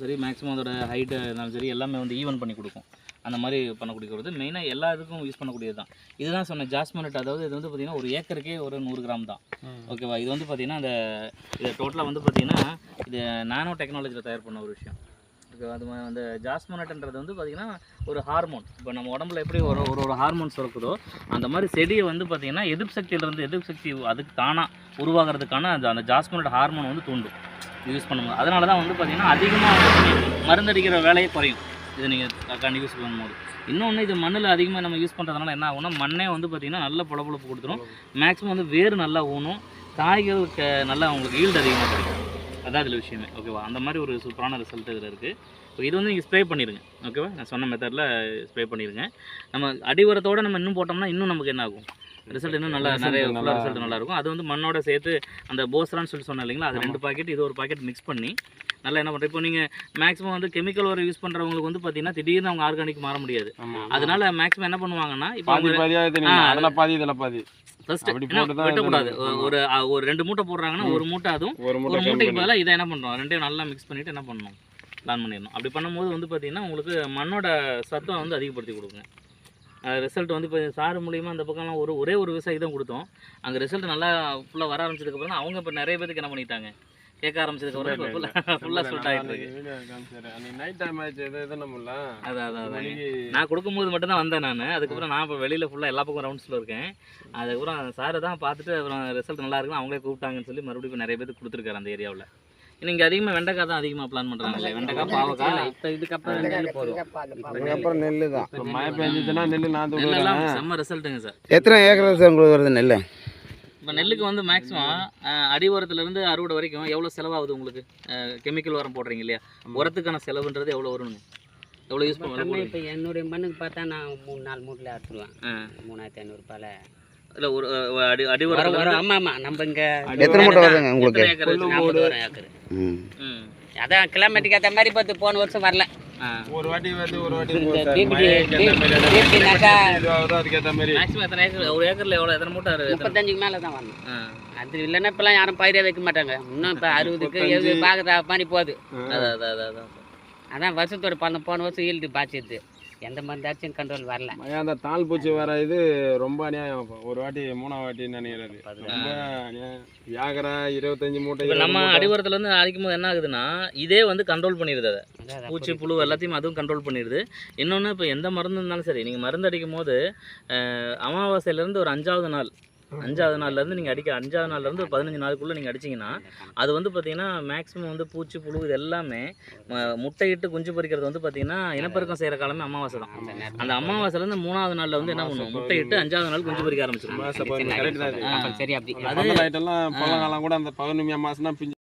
சரி, மேக்ஸிமம் அதோட ஹைட்டு இருந்தாலும் சரி எல்லாமே வந்து ஈவன் பண்ணி கொடுக்கும். அந்த மாதிரி பண்ணக்கூடியது மெயினாக எல்லா இதுக்கும் யூஸ் பண்ணக்கூடியது தான். இதுதான் சொன்னேன் ஜாஸ்மினட். அதாவது இது வந்து பார்த்திங்கன்னா ஒரு ஏக்கருக்கே ஒரு 100 கிராம் தான். ஓகேவா? இது வந்து பார்த்திங்கன்னா இது டோட்டலாக வந்து பார்த்திங்கன்னா இது நானோ டெக்னாலஜியில் தயார் பண்ண ஒரு விஷயம். ஓகேவா? அது அந்த ஜாஸ்மினட்ன்றது வந்து பார்த்திங்கன்னா ஒரு ஹார்மோன். இப்போ நம்ம உடம்புல எப்படி ஒரு ஹார்மோன்ஸ் இருக்குதோ அந்த மாதிரி செடியை வந்து பார்த்திங்கன்னா எதிர்ப்பு சக்தி அதுக்கு தானாக உருவாகிறதுக்கான அந்த ஜாஸ்மினட் ஹார்மோன் வந்து தூண்டும் யூஸ் பண்ணும்போது. அதனால தான் வந்து பார்த்திங்கன்னா அதிகமாக வந்து மருந்தடிக்கிற வேலையை குறையும் இது நீங்கள் யூஸ் பண்ணும்போது. இன்னொன்று இது மண்ணில் அதிகமாக நம்ம யூஸ் பண்ணுறதுனால என்ன ஆகும்னா மண்ணே வந்து பார்த்திங்கன்னா நல்ல பொழப்பு கொடுத்துரும். மேக்ஸிமம் வந்து வேறு நல்லா ஊனும், காய்களுக்கு நல்லா உங்களுக்கு ஈல்டு அதிகமாக கிடைக்கும். அதான் இதில் விஷயமே. ஓகேவா? அந்த மாதிரி ஒரு சூப்பரான ரிசல்ட் இதில் இருக்குது. ஸோ இது வந்து நீங்கள் ஸ்ப்ரே பண்ணிடுங்க. ஓகேவா? நான் சொன்ன மெத்தடில் ஸ்ப்ரே பண்ணிடுங்க. நம்ம அடிவரத்தோடு நம்ம இன்னும் போட்டோம்னா இன்னும் நமக்கு என்ன ஆகும், ரிசல்ட் இன்னும் நல்லா நிறைய ரிசல்ட் நல்லாயிருக்கும். அது வந்து மண்ணோட சேர்த்து அந்த போஸ்ரான்னு சொல்லி சொன்னேன் இல்லைங்களா, அது 2 பாக்கெட் இது ஒரு பாக்கெட் மிக்ஸ் பண்ணி நல்லா என்ன பண்ணுறேன். இப்போ நீங்கள் மேக்ஸிமம் வந்து கெமிக்கல் உரம் யூஸ் பண்ணுறவங்களுக்கு வந்து பார்த்தீங்கன்னா திடீர்னு அவங்க ஆர்கானிக் மாற முடியாது. அதனால மேக்ஸிமம் என்ன பண்ணுவாங்கன்னா இப்போ பாதி ஃபர்ஸ்ட் வெட்டக்கூடாது. ஒரு 2 மூட்டை போடுறாங்கன்னா ஒரு மூட்டை அதுவும் ஒரு மூட்டைக்கு பதிலாக இதை என்ன பண்ணுறோம், ரெண்டையும் நல்லா மிக்ஸ் பண்ணிவிட்டு என்ன பண்ணணும், பிளான் பண்ணிடணும். அப்படி பண்ணும்போது வந்து பார்த்திங்கன்னா உங்களுக்கு மண்ணோட சத்தம் வந்து அதிகப்படுத்தி கொடுக்குங்க. ரிசல்ட் வந்து இப்போ சார் மூலியமாக அந்த பக்கம்லாம் ஒரே ஒரு விவசாயி தான் கொடுத்தோம். அங்கே ரிசல்ட் நல்லா ஃபுல்லாக வர ஆரம்பிச்சதுக்கப்புறம் அவங்க இப்போ நிறைய பேருக்கு என்ன பண்ணிட்டாங்க, கேட்க ஆரம்பிச்சதுக்கப்புறம் இப்போ ஃபுல்லாக ஸ்வெட் ஆகிட்டு இருக்கு. அதான் நான் கொடுக்கும்போது மட்டும்தான் வந்தேன் நான். அதுக்கப்புறம் நான் இப்போ வெளியில் ஃபுல்லாக எல்லா பக்கம் ரவுண்ட்ஸில் இருக்கேன். அதுக்கப்புறம் சாரை தான் பார்த்துட்டு அப்புறம் ரிசல்ட் நல்லா இருக்குன்னு அவங்களே கூப்பிட்டாங்கன்னு சொல்லி மறுபடியும் இப்போ நிறைய பேருக்கு கொடுத்துருக்காரு அந்த ஏரியாவில். நீங்கள் அதிகமாக வெண்டைக்காய் தான் அதிகமாக பிளான் பண்ணுறாங்க. வெண்டைக்காய், பாவக்காய். இப்போ இதுக்கப்புறம் நெல் போதும். இதுக்கப்புறம் நெல் தான். மழை பெஞ்சிச்சுன்னா நெல் நெல்லெல்லாம் செம்ம ரிசல்ட்டுங்க சார். எத்தனை ஏக்கர் சார் உங்களுக்கு வருது நெல்? இப்போ நெல்லுக்கு வந்து மேக்ஸிமம் அடி உரத்துலேருந்து அறுவடை வரைக்கும் எவ்வளோ செலவாகுது உங்களுக்கு? கெமிக்கல் உரம் போடுறீங்க இல்லையா, உரத்துக்கான செலவுன்றது எவ்வளோ வருங்க, எவ்வளோ யூஸ் பண்ணுவாங்க? இப்போ என்னுடைய மண்ணுக்கு பார்த்தா நான் 3-4 மூட்டில் அறுத்துருவேன். 3500 ரூபாயில் இல்லை ஒரு அடி உரம். ஆமாம் நம்ம இங்கே எத்தனை மூட்டை வருதுங்க உங்களுக்கு? ஏக்கர். அதான் கிலோமீட்டருக்கு ஏற்ற மாதிரி பார்த்து போன வருஷம் வரல. ஒரு வாட்டி வந்து ஒரு வாட்டி மேக்ஸிமம் எத்தனை ஏக்கர்? ஒரு ஏக்கரில் எவ்வளோ, எத்தனை மூட்டை? 35க்கு மேலே தான் வரணும். அது இல்லைன்னா இப்போலாம் யாரும் பயிரே வைக்க மாட்டாங்க. இன்னும் இப்போ 60க்கு 70 பார்க்குற மாதிரி போகுது. அதான் வருஷத்தோட போன வருஷம் ஈல்டு பாய்ச்சிடுது. எந்த மருந்தாச்சும் கண்ட்ரோல் வரல. அந்த தாள் பூச்சி வர இது ரொம்ப அநியாயம். ஒரு வாட்டி 3ஆவது வாட்டி நினைக்கிறது ரொம்ப ஏக்கரா 25 மூட்டை. நம்ம அடிவரத்துலேருந்து அடிக்கும் போது என்ன ஆகுதுன்னா இதே வந்து கண்ட்ரோல் பண்ணிடுது. அதை பூச்சி புழு எல்லாத்தையும் அதுவும் கண்ட்ரோல் பண்ணிடுது. இன்னொன்று இப்போ எந்த மருந்து இருந்தாலும் சரி, நீங்கள் மருந்து அடிக்கும் போது அமாவாசையிலேருந்து ஒரு 5ஆவது நாள்லேருந்து நீங்கள் 5ஆவது நாள்லேருந்து ஒரு 15 நாளுக்குள்ளே நீங்கள் அடிச்சிங்கன்னா அது வந்து பார்த்திங்கன்னா மேக்ஸிமம் வந்து பூச்சி புழு இது எல்லாமே முட்டையிட்டு குஞ்சு பொரிக்கிறது வந்து பார்த்திங்கன்னா இனப்பெருக்கம் செய்கிற காலமே அமாவாசை தான். அந்த அமாவாசைலேருந்து 3ஆவது நாளில் வந்து என்ன பண்ணுவோம், முட்டையிட்டு 5ஆவது நாள் குஞ்சு பொரிக்க ஆரம்பிச்சிடும். சரி, அப்படி அது ஐட்டம்லாம் பழங்காலம் கூட அந்த 11 மாதம் தான்